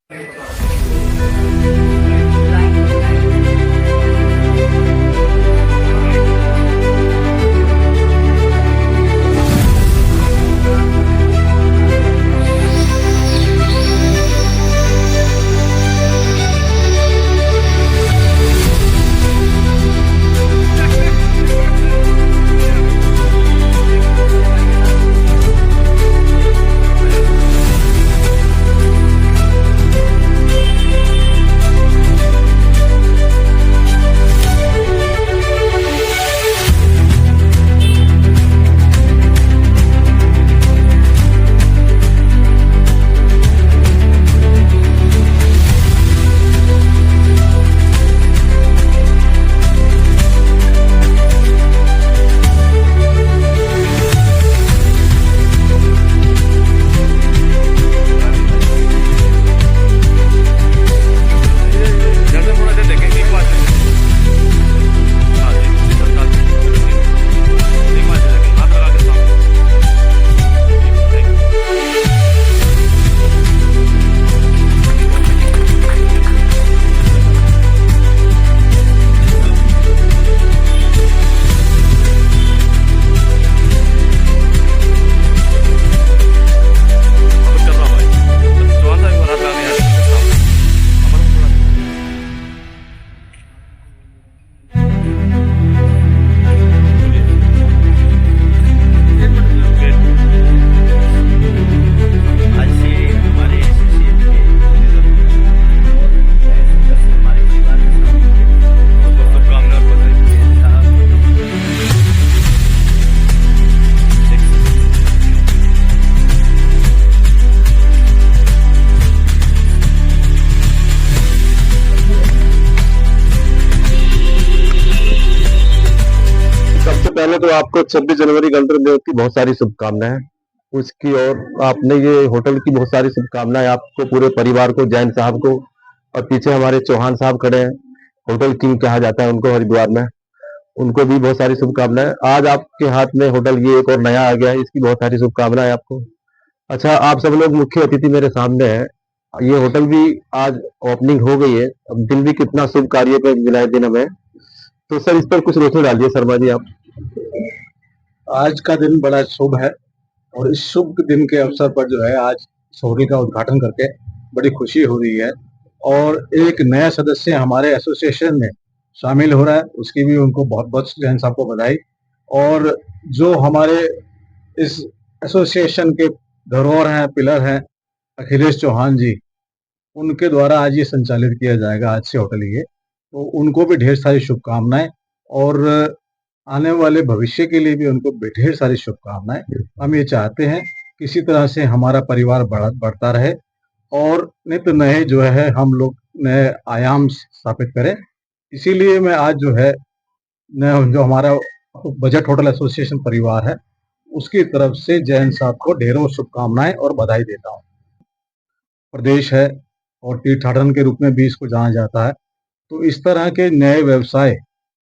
पहले तो आपको 26 जनवरी गणतंत्र दिवस की बहुत सारी शुभकामनाएं। उसकी और आपने ये होटल की बहुत सारी शुभकामनाएं आपको, पूरे परिवार को, जैन साहब को, और पीछे हमारे चौहान साहब खड़े हैं, होटल किंग कहा जाता है उनको हरिद्वार में, उनको भी बहुत सारी शुभकामनाएं। आज आपके हाथ में होटल ये एक और नया आ गया है, इसकी बहुत सारी शुभकामनाएं आपको। अच्छा, आप सब लोग मुख्य अतिथि मेरे सामने है। ये होटल भी आज ओपनिंग हो गई है। अब दिन भी कितना शुभ कार्य पे मिला है दिन हमें। तो सर, इस पर कुछ रोशनी डालिए शर्मा जी आप। आज का दिन बड़ा शुभ है और इस शुभ दिन के अवसर पर जो है आज इस होटल का उद्घाटन करके बड़ी खुशी हो रही है। और एक नया सदस्य हमारे एसोसिएशन में शामिल हो रहा है, उसकी भी उनको बहुत बहुत जैन साहब को बधाई। और जो हमारे इस एसोसिएशन के धरोहर हैं, पिलर हैं, अखिलेश चौहान जी, उनके द्वारा आज ये संचालित किया जाएगा आज से होटल ये। तो उनको भी ढेर सारी शुभकामनाएं और आने वाले भविष्य के लिए भी उनको ढेर सारी शुभकामनाएं। हम ये चाहते हैं कि इसी तरह से हमारा परिवार बढ़ता रहे और नित्य नए जो है हम लोग नए आयाम स्थापित करें। इसीलिए मैं आज जो है जो हमारा बजट होटल एसोसिएशन परिवार है उसकी तरफ से जैन साहब को ढेरों शुभकामनाएं और बधाई देता हूँ। प्रदेश है और तीर्थाटन के रूप में भी इसको जाना जाता है। तो इस तरह के नए व्यवसाय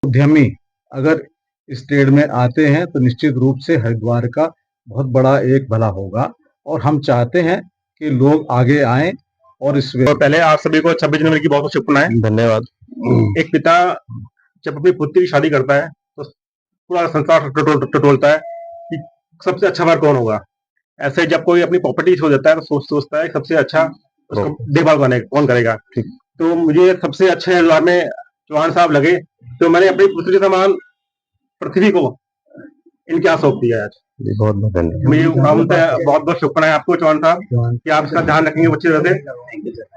उद्यमी अगर इस ट्रेड में आते हैं तो निश्चित रूप से हरिद्वार का बहुत बड़ा एक भला होगा और हम चाहते हैं कि लोग आगे आएं। और इस तो पहले आप सभी को 26 जनवरी की बहुत बहुत शुभकामनाएं। धन्यवाद। एक पिता जब अपनी पुत्री की शादी करता है तो पूरा संसार टटोलता है कि सबसे अच्छा बार कौन होगा। ऐसे जब कोई अपनी प्रॉपर्टी खो देता है तो सोचता है सबसे अच्छा उसको देखभाल कौन करेगा। तो मुझे सबसे अच्छे हरिद्वार में चौहान साहब लगे, तो मैंने अपनी पुत्री समान पृथ्वी को इनके यहाँ सौंप दिया आज। बहुत बहुत धन्यवाद। मुझे बहुत बहुत शुभकामनाएं आपको चौहान साहब कि आप इसका ध्यान रखेंगे अच्छी तरह से।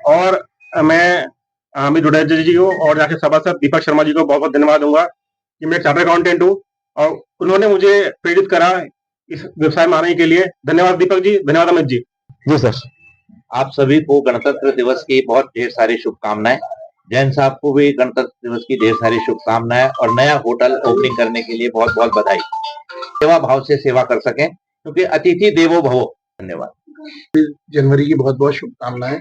और मैं अमित डोडेजा जी को और यहाँ के सभासद दीपक शर्मा जी को बहुत बहुत धन्यवाद दूंगा कि मैं चार्टर्ड अकाउंटेंट हूँ और उन्होंने मुझे प्रेरित करा इस व्यवसाय में आने के लिए। धन्यवाद दीपक जी, धन्यवाद अमित जी। जी सर। आप सभी को गणतंत्र दिवस की बहुत ढेर सारी शुभकामनाएं। जैन साहब को भी गणतंत्र दिवस की ढेर सारी शुभकामनाएं और नया होटल ओपनिंग करने के लिए बहुत बहुत बधाई। सेवा भाव से सेवा कर सकें क्योंकि अतिथि देवो भवो। धन्यवाद। जनवरी की बहुत बहुत शुभकामनाएं।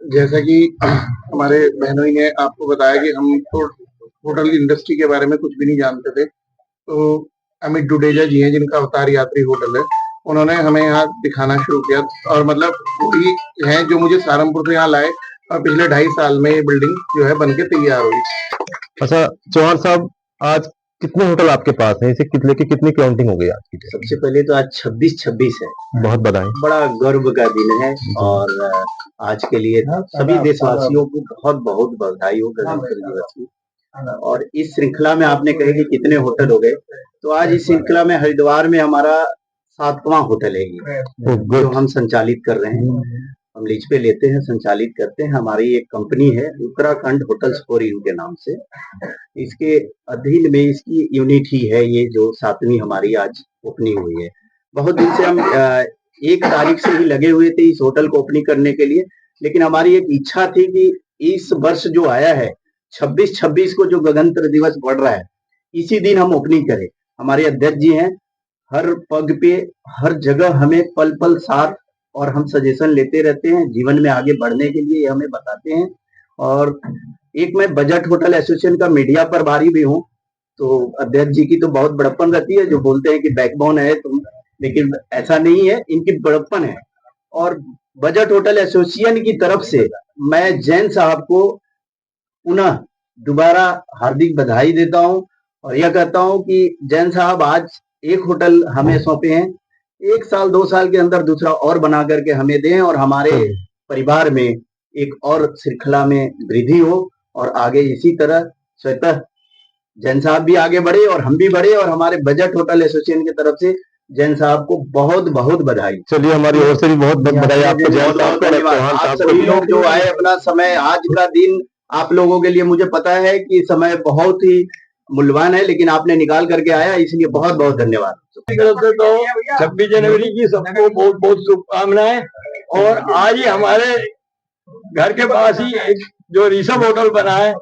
जैसा कि हमारे बहनों ने आपको बताया कि हम तो होटल इंडस्ट्री के बारे में कुछ भी नहीं जानते थे, तो अमित डुडेजा जी हैं जिनका अवतार यात्री होटल है, उन्होंने हमें यहाँ दिखाना शुरू किया और मतलब वही है जो मुझे सहारनपुर से यहाँ लाए और पिछले 2.5 साल में ये बिल्डिंग जो है बनके तैयार हुई। अच्छा चौहान साहब, आज कितने होटल आपके पास हैं? इसे कितने की कितनी काउंटिंग हो गई आज की? सबसे पहले तो आज 26 है, बहुत बधाई। बड़ा गर्व का दिन है और आज के लिए सभी देशवासियों को बहुत बहुत बधाई हो गणतंत्र दिवस की। और इस श्रृंखला में आपने कहे कि कितने होटल हो गए, तो आज इस श्रृंखला में हरिद्वार में हमारा 7वां होटल है ये, जो हम संचालित कर रहे हैं। हम लीज पे लेते हैं, संचालित करते हैं। हमारी एक कंपनी है उत्तराखंड होटल्स फॉर यू के नाम से। इसके अधीन में इसकी यूनिट ही है ये, जो 7वीं हमारी आज ओपनिंग हुई है। बहुत दिन से हम 1 तारीख से ही लगे हुए थे इस होटल को ओपनिंग करने के लिए, लेकिन हमारी एक इच्छा थी कि इस वर्ष जो आया है 26 को जो गणतंत्र दिवस पड़ रहा है, इसी दिन हम ओपनिंग करें। हमारे अध्यक्ष जी हैं, हर पग पे हर जगह हमें पल पल साथ और हम सजेशन लेते रहते हैं जीवन में आगे बढ़ने के लिए, हमें बताते हैं। और एक मैं बजट होटल एसोसिएशन का मीडिया प्रभारी भी हूँ, तो अध्यक्ष जी की तो बहुत बड़प्पन रहती है, जो बोलते हैं कि बैकबोन है तुम, लेकिन ऐसा नहीं है, इनकी बड़प्पन है। और बजट होटल एसोसिएशन की तरफ से मैं जैन साहब को पुनः दोबारा हार्दिक बधाई देता हूं और यह कहता हूं कि जैन साहब आज एक होटल हमें सौंपे हैं, 1 साल 2 साल के अंदर दूसरा और बना करके हमें दें और हमारे परिवार में एक और श्रृंखला में वृद्धि हो और आगे इसी तरह स्वतः जैन साहब भी आगे बढ़े और हम भी बढ़े। और हमारे बजट होटल एसोसिएशन की तरफ से जैन साहब को बहुत बहुत बधाई। चलिए हमारी ओर से भी बहुत बहुत बधाई आपको जैन साहब को, धन्यवाद। चौहान आप साहब सभी को। लोग जो आए अपना समय, आज का दिन आप लोगों के लिए मुझे पता है कि समय बहुत ही मूल्यवान है, लेकिन आपने निकाल करके आया, इसलिए बहुत बहुत धन्यवाद। तरफ से तो 26 जनवरी की सबको बहुत बहुत शुभकामनाएं। और आज ही हमारे घर के पास ही एक जो ऋषभ होटल बना है,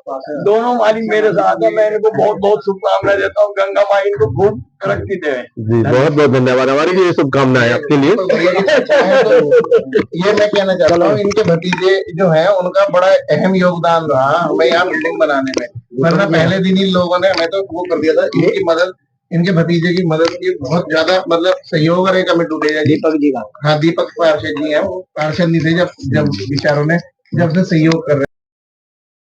दोनों मालिक मेरे साथ हैं, मैं इनको बहुत बहुत शुभकामनाएं देता हूँ। गंगा माँ इनको खूब तरक्की दे। जी बहुत बहुत धन्यवाद, हमारी भी ये शुभकामनाएं आपके लिए। ये मैं कहना चाहता हूँ, इनके भतीजे जो है उनका बड़ा अहम योगदान रहा हमें यहाँ बिल्डिंग बनाने में, वरना पहले दिन इन लोगों ने हमें तो वो कर दिया था। इनकी मदद, इनके भतीजे की मदद की बहुत ज्यादा मतलब सहयोग रहेगा। मैं डूबेगा दीपक जी का, हाँ दीपक पार्षद जी है, वो पार्षद नहीं थे जब विचारों ने जब से सहयोग कर रहे